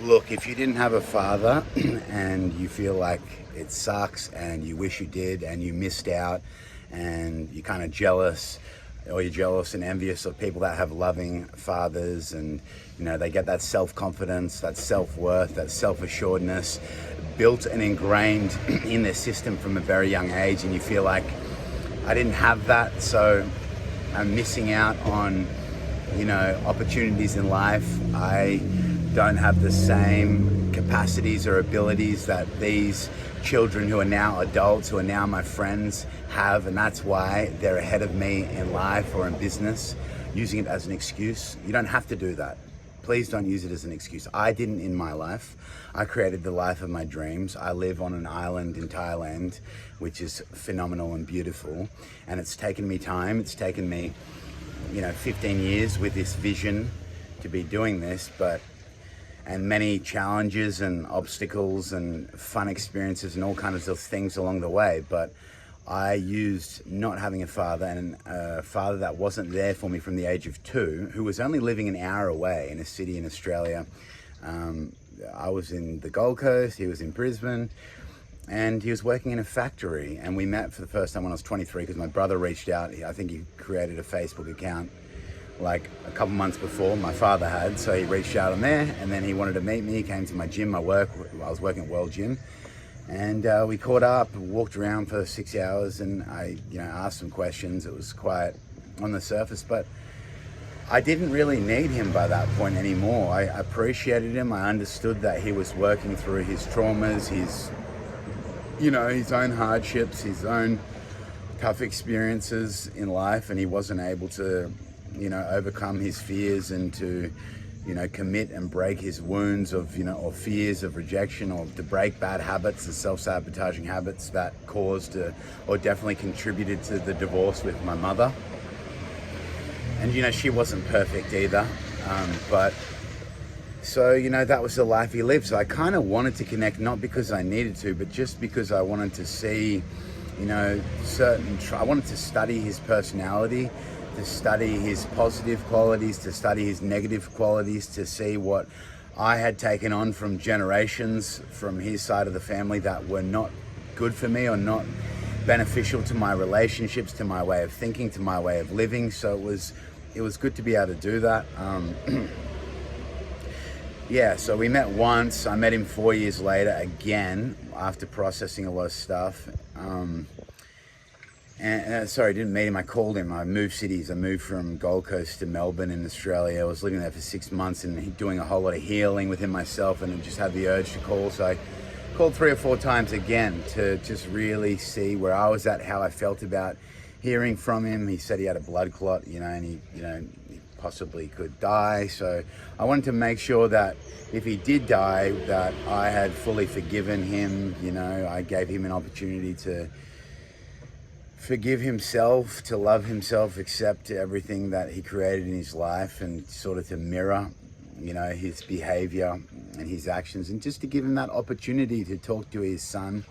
Look, if you didn't have a father and you feel like it sucks and you wish you did and you missed out and you're kind of jealous, or you're jealous and envious of people that have loving fathers, and they get that self-confidence, that self-worth, that self-assuredness built and ingrained in their system from a very young age, and you feel like, I didn't have that, so I'm missing out on opportunities in life. I don't have the same capacities or abilities that these children who are now adults, who are now my friends, have, and that's why they're ahead of me in life or in business, using it as an excuse. You don't have to do that. Please don't use it as an excuse. I didn't in my life. I created the life of my dreams. I live on an island in Thailand, which is phenomenal and beautiful, and it's taken me time. It's taken me 15 years with this vision to be doing this, and many challenges and obstacles and fun experiences and all kinds of things along the way. But I used not having a father, and a father that wasn't there for me from the age of 2, who was only living an hour away in a city in Australia. I was in the Gold Coast, he was in Brisbane, and he was working in a factory. And we met for the first time when I was 23 because my brother reached out. I think he created a Facebook account like a couple months before my father had, so he reached out on there, and then he wanted to meet me. He came to my gym, I was working at World Gym, and we caught up, walked around for 6 hours, and I asked some questions. It was quite on the surface, but I didn't really need him by that point anymore. I appreciated him. I understood that he was working through his traumas, his own hardships, his own tough experiences in life, and he wasn't able to overcome his fears and to commit and break his wounds of or fears of rejection, or to break bad habits and self-sabotaging habits that caused or definitely contributed to the divorce with my mother. And she wasn't perfect either, but so that was the life he lived. So I kind of wanted to connect, not because I needed to, but just because I wanted to see I wanted to study his personality, to study his positive qualities, to study his negative qualities, to see what I had taken on from generations from his side of the family that were not good for me or not beneficial to my relationships, to my way of thinking, to my way of living. So it was good to be able to do that. So we met once. I met him 4 years later again after processing a lot of stuff. Sorry, I didn't meet him, I called him. I moved cities. I moved from Gold Coast to Melbourne in Australia. I was living there for 6 months and doing a whole lot of healing within myself, and just had the urge to call. So I called 3 or 4 times again to just really see where I was at, how I felt about hearing from him. He said he had a blood clot, and he possibly could die. So I wanted to make sure that if he did die, that I had fully forgiven him. I gave him an opportunity to forgive himself, to love himself, accept everything that he created in his life, and sort of to mirror, his behavior and his actions, and just to give him that opportunity to talk to his son,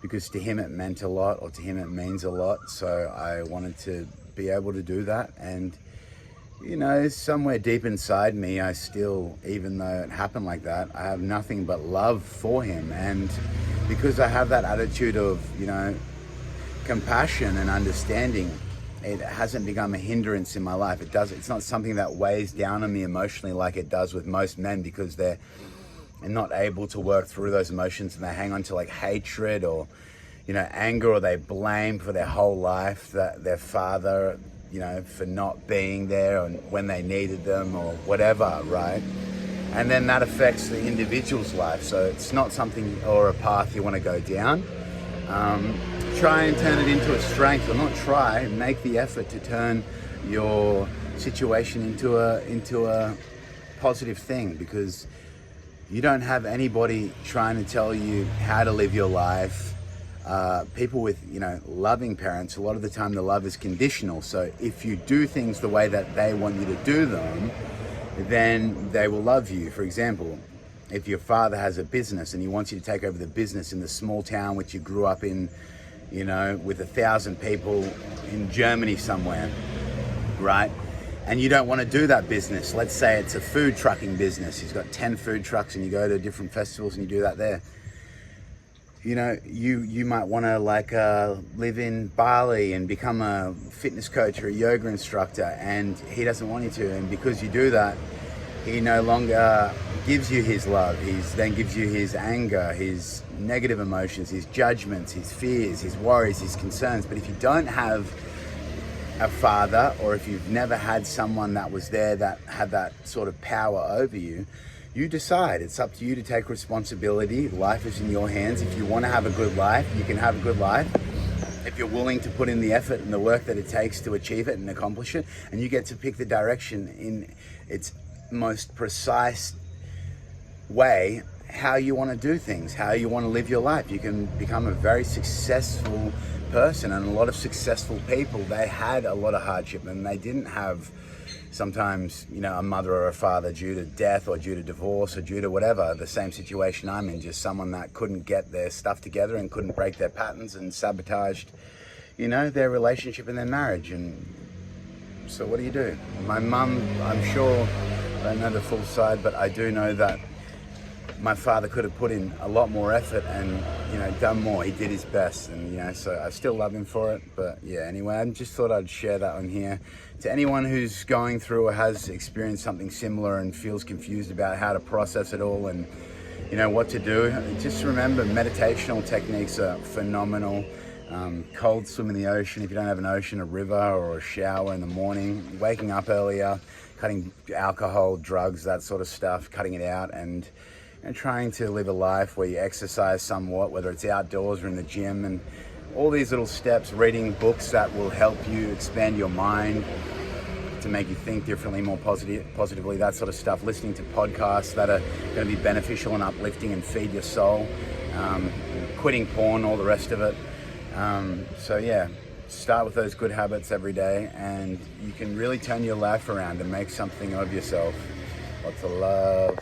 because to him it meant a lot, or to him it means a lot. So I wanted to be able to do that. And somewhere deep inside me, I still, even though it happened like that, I have nothing but love for him. And because I have that attitude of compassion and understanding, it hasn't become a hindrance in my life. It's not something that weighs down on me emotionally like it does with most men, because they're not able to work through those emotions, and they hang on to like hatred or anger, or they blame for their whole life that their father for not being there and when they needed them or whatever, right? And then that affects the individual's life. So it's not something or a path you want to go down. Try and turn it into a strength, or not try, make the effort to turn your situation into a positive thing, because you don't have anybody trying to tell you how to live your life. People with loving parents, a lot of the time the love is conditional. So if you do things the way that they want you to do them, then they will love you. For example, if your father has a business and he wants you to take over the business in the small town which you grew up in, with 1,000 people in Germany somewhere, right? and you don't want to do that business. Let's say it's a food trucking business. He's got 10 food trucks and you go to different festivals and you do that there. You know, you might want to live in Bali and become a fitness coach or a yoga instructor, and he doesn't want you to. And because you do that, he no longer gives you his love. He then gives you his anger, his negative emotions, his judgments, his fears, his worries, his concerns. But if you don't have a father, or if you've never had someone that was there that had that sort of power over you, you decide. It's up to you to take responsibility. Life is in your hands. If you want to have a good life, you can have a good life. If you're willing to put in the effort and the work that it takes to achieve it and accomplish it, and you get to pick the direction in its most precise way, how you want to do things, how you want to live your life. You can become a very successful person, and a lot of successful people, they had a lot of hardship, and they didn't have sometimes, you know, a mother or a father due to death or due to divorce or due to whatever, the same situation I'm in, just someone that couldn't get their stuff together and couldn't break their patterns and sabotaged, you know, their relationship and their marriage. And so what do? My mum, I'm sure, I don't know the full side, but I do know that my father could have put in a lot more effort and, you know, done more. He did his best, and, you know, so I still love him for it. But yeah, anyway, I just thought I'd share that on here. To anyone who's going through or has experienced something similar and feels confused about how to process it all and, you know, what to do, just remember meditational techniques are phenomenal. Cold swim in the ocean, if you don't have an ocean, a river or a shower in the morning, waking up earlier, cutting alcohol, drugs, that sort of stuff, cutting it out, and trying to live a life where you exercise somewhat, whether it's outdoors or in the gym, and all these little steps, reading books that will help you expand your mind to make you think differently, more positively, that sort of stuff, listening to podcasts that are going to be beneficial and uplifting and feed your soul, quitting porn, all the rest of it. So yeah, start with those good habits every day, and you can really turn your life around and make something of yourself. Lots of love.